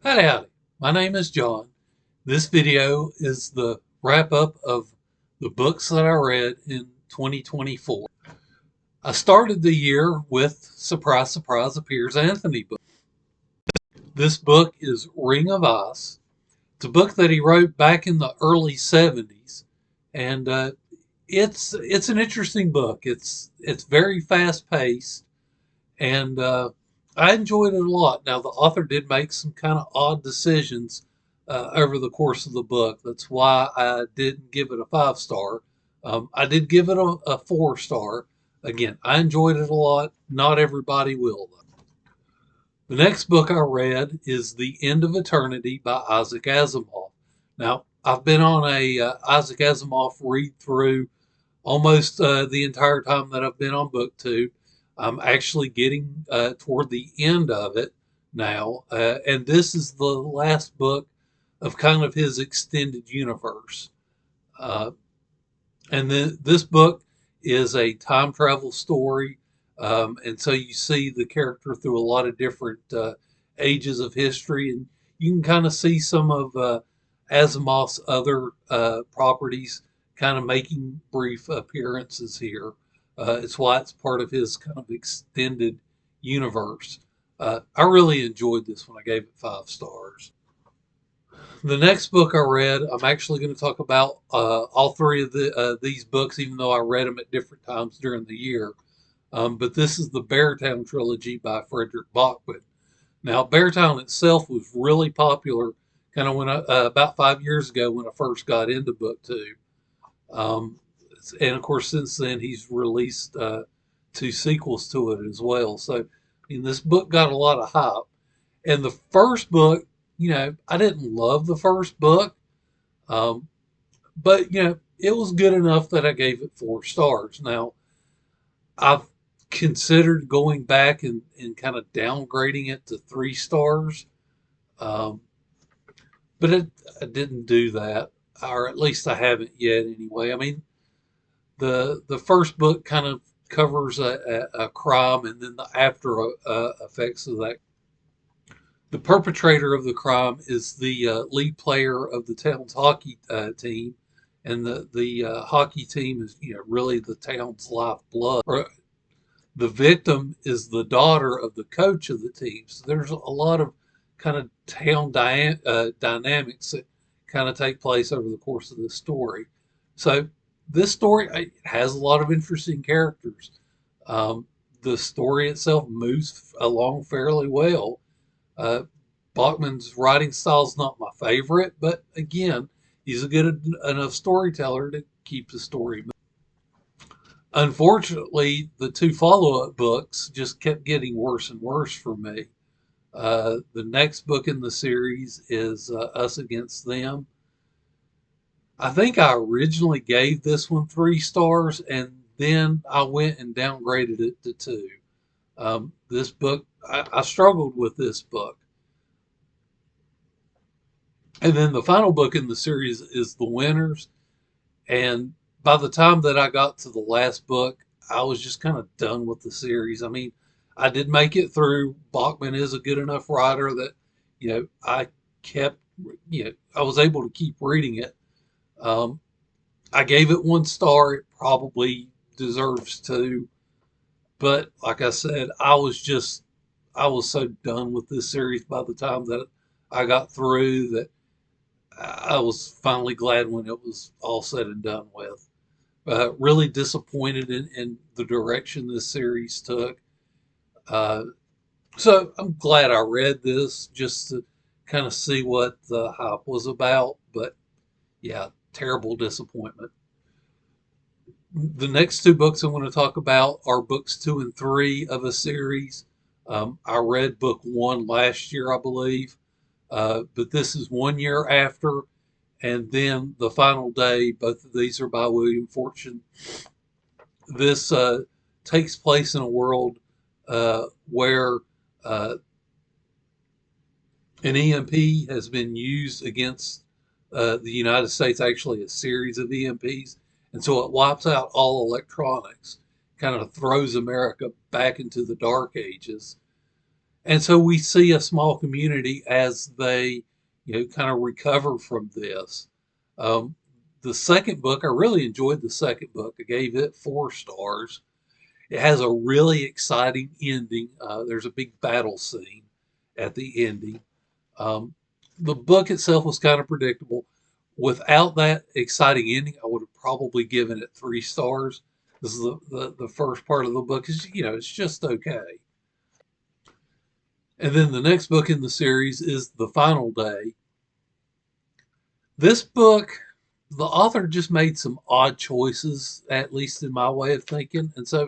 Howdy, howdy. My name is John. This video is the wrap up of the books that I read in 2024. I started the year with, surprise, surprise, a Piers Anthony book. This book is Ring of Ice. It's a book that he wrote back in the early 70s, and it's an interesting book. It's very fast paced, and I enjoyed it a lot. Now, the author did make some kind of odd decisions over the course of the book. That's why I didn't give it a 5 star. I did give it a 4 star. Again, I enjoyed it a lot. Not everybody will, though. The next book I read is The End of Eternity by Isaac Asimov. Now, I've been on a Isaac Asimov read through almost the entire time that I've been on BookTube. I'm actually getting toward the end of it now, and this is the last book of kind of his extended universe. Uh, and then this book is a time travel story, and so you see the character through a lot of different ages of history, and you can kind of see some of Asimov's other properties kind of making brief appearances here. It's why it's part of his kind of extended universe. I really enjoyed this one. I gave it 5 stars. The next book I read, I'm actually going to talk about all three of these books, even though I read them at different times during the year. But this is the Beartown trilogy by Fredrik Backman. Now, Beartown itself was really popular kind of when about 5 years ago when I first got into BookTube. And of course, since then, he's released 2 sequels to it as well. So, I mean, this book got a lot of hype. And the first book, I didn't love the first book, but, it was good enough that I gave it 4 stars. Now, I've considered going back and kind of downgrading it to 3 stars, um, but I didn't do that, or at least I haven't yet anyway. I mean, the first book kind of covers a crime and then the after effects of that. The perpetrator of the crime is the lead player of the town's hockey team, and the hockey team is really the town's lifeblood. The victim is the daughter of the coach of the team. So there's a lot of kind of town dynamics that kind of take place over the course of this story. So this story has a lot of interesting characters. The story itself moves along fairly well. Bachman's writing style is not my favorite, but again, he's a good enough storyteller to keep the story moving. Unfortunately, the 2 follow-up books just kept getting worse and worse for me. The next book in the series is Us Against Them. I think I originally gave this one 3 stars, and then I went and downgraded it to 2. This book, I struggled with this book. And then the final book in the series is The Winners. And by the time that I got to the last book, I was just kind of done with the series. I mean, I did make it through. Bachman is a good enough writer that, I kept, I was able to keep reading it. I gave it 1 star. It probably deserves 2. But like I said, I was so done with this series by the time that I got through that I was finally glad when it was all said and done with. Really disappointed in the direction this series took. So I'm glad I read this just to kind of see what the hype was about. But yeah, terrible disappointment. The next 2 books I want to talk about are books 2 and 3 of a series. I read book 1 last year, I believe, but this is 1 year after. And then The Final Day. Both of these are by William Forstchen. This takes place in a world where an EMP has been used against the United States, actually a series of EMPs. And so it wipes out all electronics, kind of throws America back into the dark ages. And so we see a small community as they, kind of recover from this. Um, the second book, I really enjoyed the second book. I gave it 4 stars. It has a really exciting ending. There's a big battle scene at the ending. Um, the book itself was kind of predictable. Without that exciting ending, I would have probably given it 3 stars. This is the first part of the book is, it's just okay. And then the next book in the series is The Final Day. This book, the author just made some odd choices, at least in my way of thinking. And so I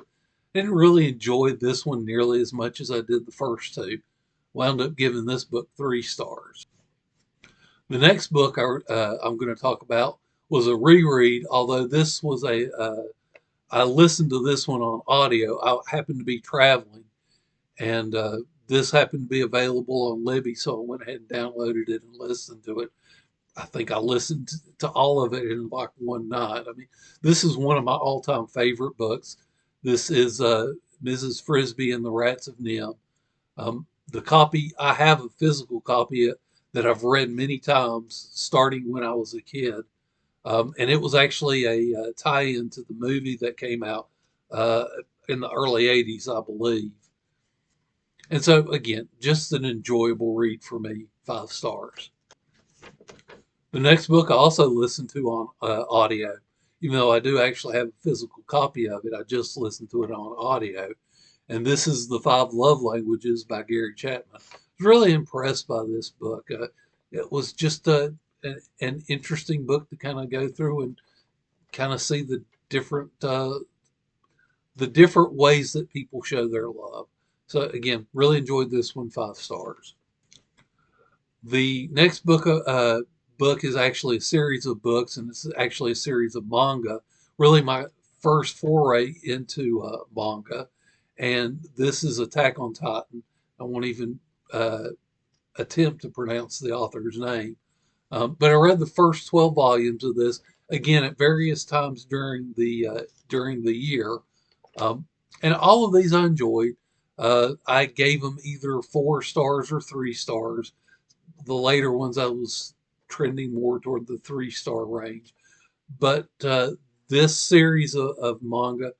didn't really enjoy this one nearly as much as I did the first two. Wound up giving this book 3 stars. The next book I'm going to talk about was a reread, although this was I listened to this one on audio. I happened to be traveling, and this happened to be available on Libby, so I went ahead and downloaded it and listened to it. I think I listened to all of it in like one night. I mean, this is one of my all-time favorite books. This is Mrs. Frisby and the Rats of NIMH. The copy, I have a physical copy that I've read many times, starting when I was a kid. And it was actually a tie-in to the movie that came out uh, in the early 80s, I believe. And so, again, just an enjoyable read for me, 5 stars. The next book I also listened to on audio. Even though I do actually have a physical copy of it, I just listened to it on audio. And this is The 5 Love Languages by Gary Chapman. I was really impressed by this book. It was just an interesting book to kind of go through and kind of see the different ways that people show their love. So again, really enjoyed this one, 5 stars. The next book is actually a series of books, and it's actually a series of manga. Really, my first foray into manga, and this is Attack on Titan. I won't even attempt to pronounce the author's name, but I read the first 12 volumes of this again at various times during the year, and all of these I enjoyed. I gave them either 4 stars or 3 stars. The later ones I was trending more toward the 3 star range. But this series of manga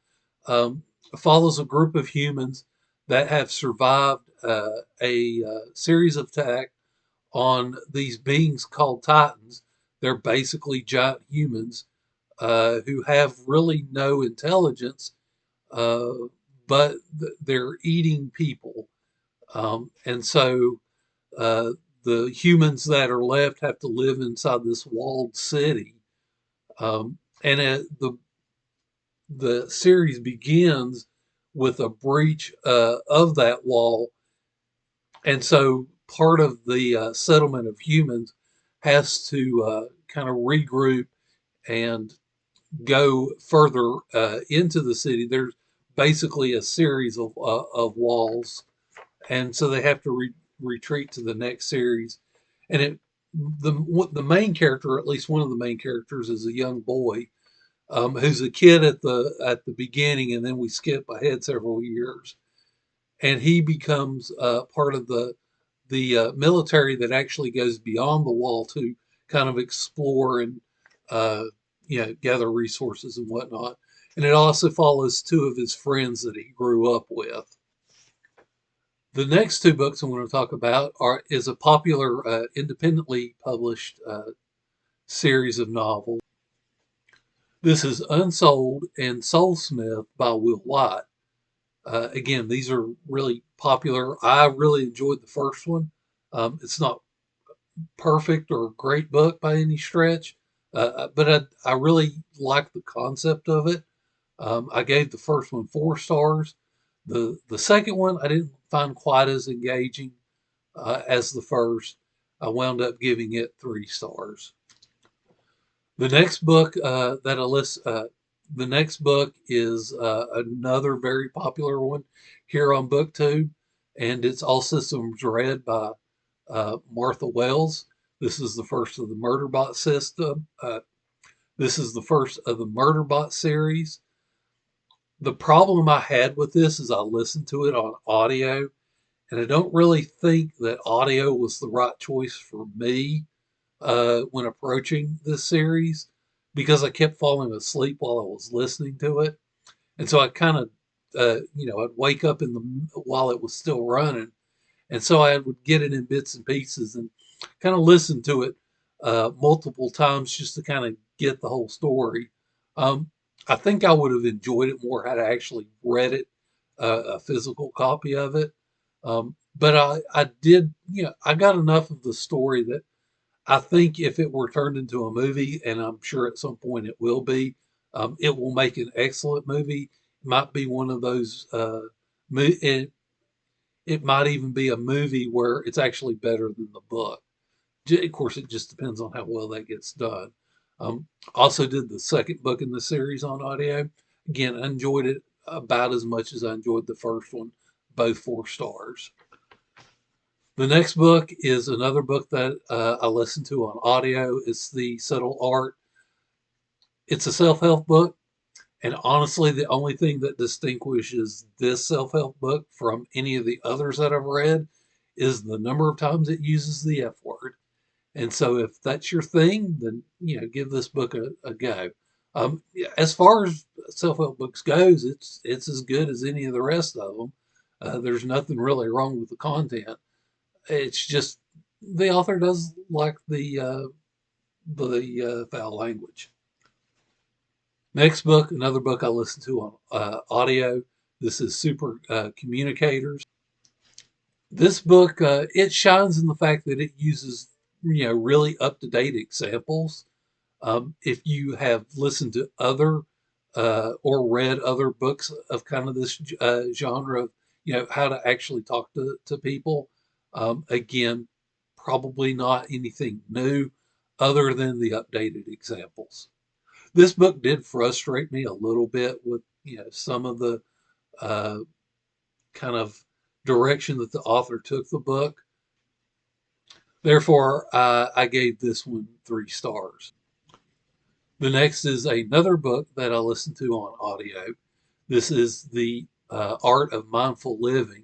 follows a group of humans that have survived a series of attacks on these beings called Titans. They're basically giant humans who have really no intelligence, uh, but they're eating people. And so uh, the humans that are left have to live inside this walled city. And the series begins with a breach of that wall. And so part of the settlement of humans has to kind of regroup and go further into the city. There's basically a series of walls, and so they have to retreat to the next series. And the main character, at least one of the main characters, is a young boy who's a kid at the beginning, and then we skip ahead several years, and he becomes part of the military that actually goes beyond the wall to kind of explore and gather resources and whatnot. And it also follows 2 of his friends that he grew up with. The next 2 books I'm going to talk about is a popular independently published series of novels. This is Unsouled and Soulsmith by Will Wight. Again, these are really popular. I really enjoyed the first one. It's not perfect or a great book by any stretch, but I really like the concept of it. I gave the first one 4 stars. The second one I didn't find quite as engaging as the first. I wound up giving it 3 stars. The next book that I list, the next book is another very popular one here on BookTube, and it's All Systems Red by Martha Wells. This is the first of the Murderbot system. This is the first of the Murderbot series. The problem I had with this is I listened to it on audio, And I don't really think that audio was the right choice for me when approaching this series because I kept falling asleep while I was listening to it. And so I kind of, I'd wake up while it was still running. And so I would get it in bits and pieces and kind of listen to it multiple times just to kind of get the whole story. Um, I think I would have enjoyed it more had I actually read it, a physical copy of it. But I did, I got enough of the story that I think if it were turned into a movie, and I'm sure at some point it will be, it will make an excellent movie. It might be one of those, it might even be a movie where it's actually better than the book. Of course, it just depends on how well that gets done. Also did the second book in the series on audio. Again, I enjoyed it about as much as I enjoyed the first one, both 4 stars. The next book is another book that I listened to on audio. It's The Subtle Art. It's a self-help book. And honestly, the only thing that distinguishes this self-help book from any of the others that I've read is the number of times it uses the F word. And so if that's your thing, then, give this book a go. As far as self-help books goes, it's as good as any of the rest of them. There's nothing really wrong with the content. It's just the author does like the foul language. Next book, another book I listened to on audio. This is Supercommunicators. This book, it shines in the fact that it uses, really up-to-date examples. If you have listened to other or read other books of kind of this genre of, how to actually talk to people, again, probably not anything new other than the updated examples. This book did frustrate me a little bit with, some of the uh, kind of direction that the author took the book. Therefore, I gave this one 3 stars. The next is another book that I listened to on audio. This is The Art of Mindful Living.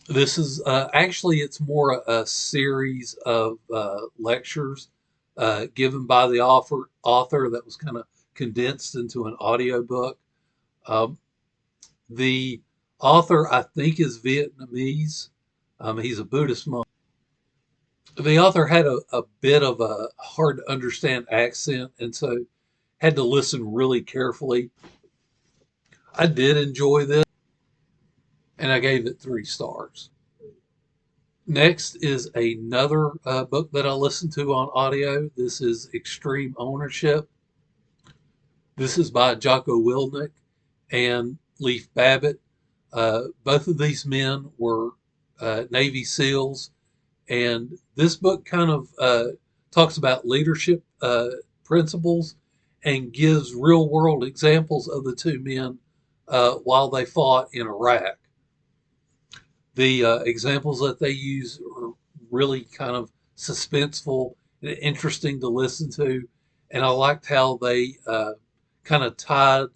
This is actually, it's more a series of lectures given by the author that was kind of condensed into an audiobook. Um, the author, I think, is Vietnamese. He's a Buddhist monk. The author had a bit of a hard to understand accent, and so had to listen really carefully. I did enjoy this, and I gave it 3 stars. Next is another book that I listened to on audio. This is Extreme Ownership. This is by Jocko Willink and Leif Babbitt. Both of these men were Navy SEALs, and this book kind of talks about leadership principles and gives real world examples of the 2 men while they fought in Iraq. The examples that they use are really kind of suspenseful and interesting to listen to. And I liked how they kind of tied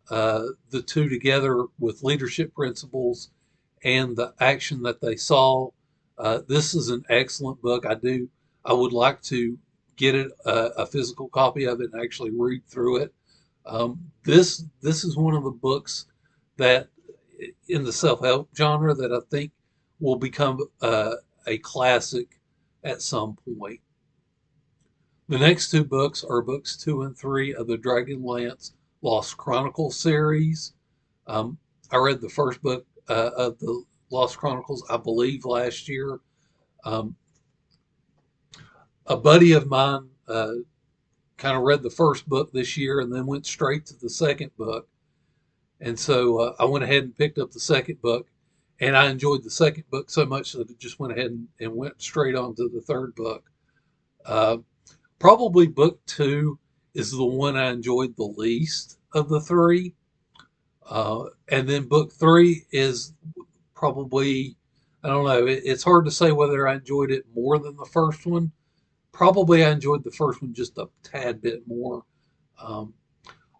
the 2 together with leadership principles and the action that they saw. This is an excellent book. I would like to get a physical copy of it and actually read through it. This is one of the books that in the self-help genre that I think will become a classic at some point. The next 2 books are books 2 and 3 of the Dragonlance Lost Chronicles series. I read the first book of the Lost Chronicles, I believe, last year. A buddy of mine kind of read the first book this year and then went straight to the second book. And so I went ahead and picked up the second book, and I enjoyed the second book so much that I just went ahead and went straight on to the third book. Probably book 2 is the one I enjoyed the least of the 3. And then book 3 is probably, I don't know, it's hard to say whether I enjoyed it more than the first one. Probably I enjoyed the first one just a tad bit more.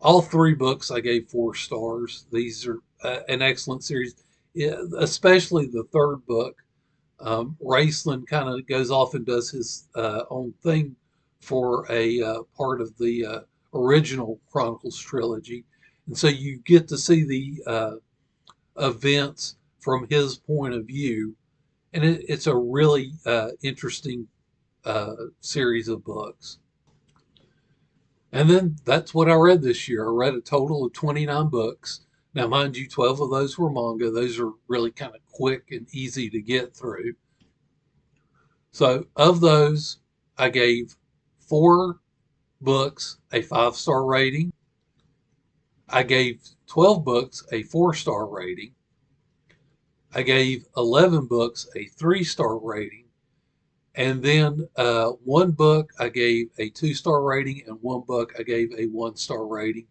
All 3 books I gave 4 stars. These are an excellent series. especially the third book. Raceland kind of goes off and does his own thing for a part of the original Chronicles trilogy. And so you get to see the events from his point of view. And it's a really interesting series of books. And then that's what I read this year. I read a total of 29 books. Now, mind you, 12 of those were manga. Those are really kind of quick and easy to get through. So, of those, I gave 4 books a 5-star rating. I gave 12 books a 4-star rating. I gave 11 books a 3-star rating. And then 1 book I gave a 2-star rating, and 1 book I gave a 1-star rating.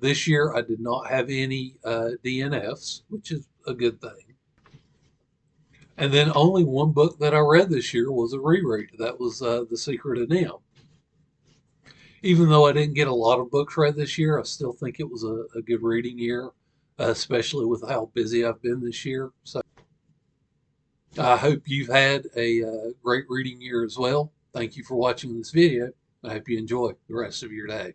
This year I did not have any DNFs, which is a good thing. And then only 1 book that I read this year was a reread. That was The Secret of NIMH. Even though I didn't get a lot of books read this year, I still think it was a good reading year, especially with how busy I've been this year. So I hope you've had a great reading year as well. Thank you for watching this video. I hope you enjoy the rest of your day.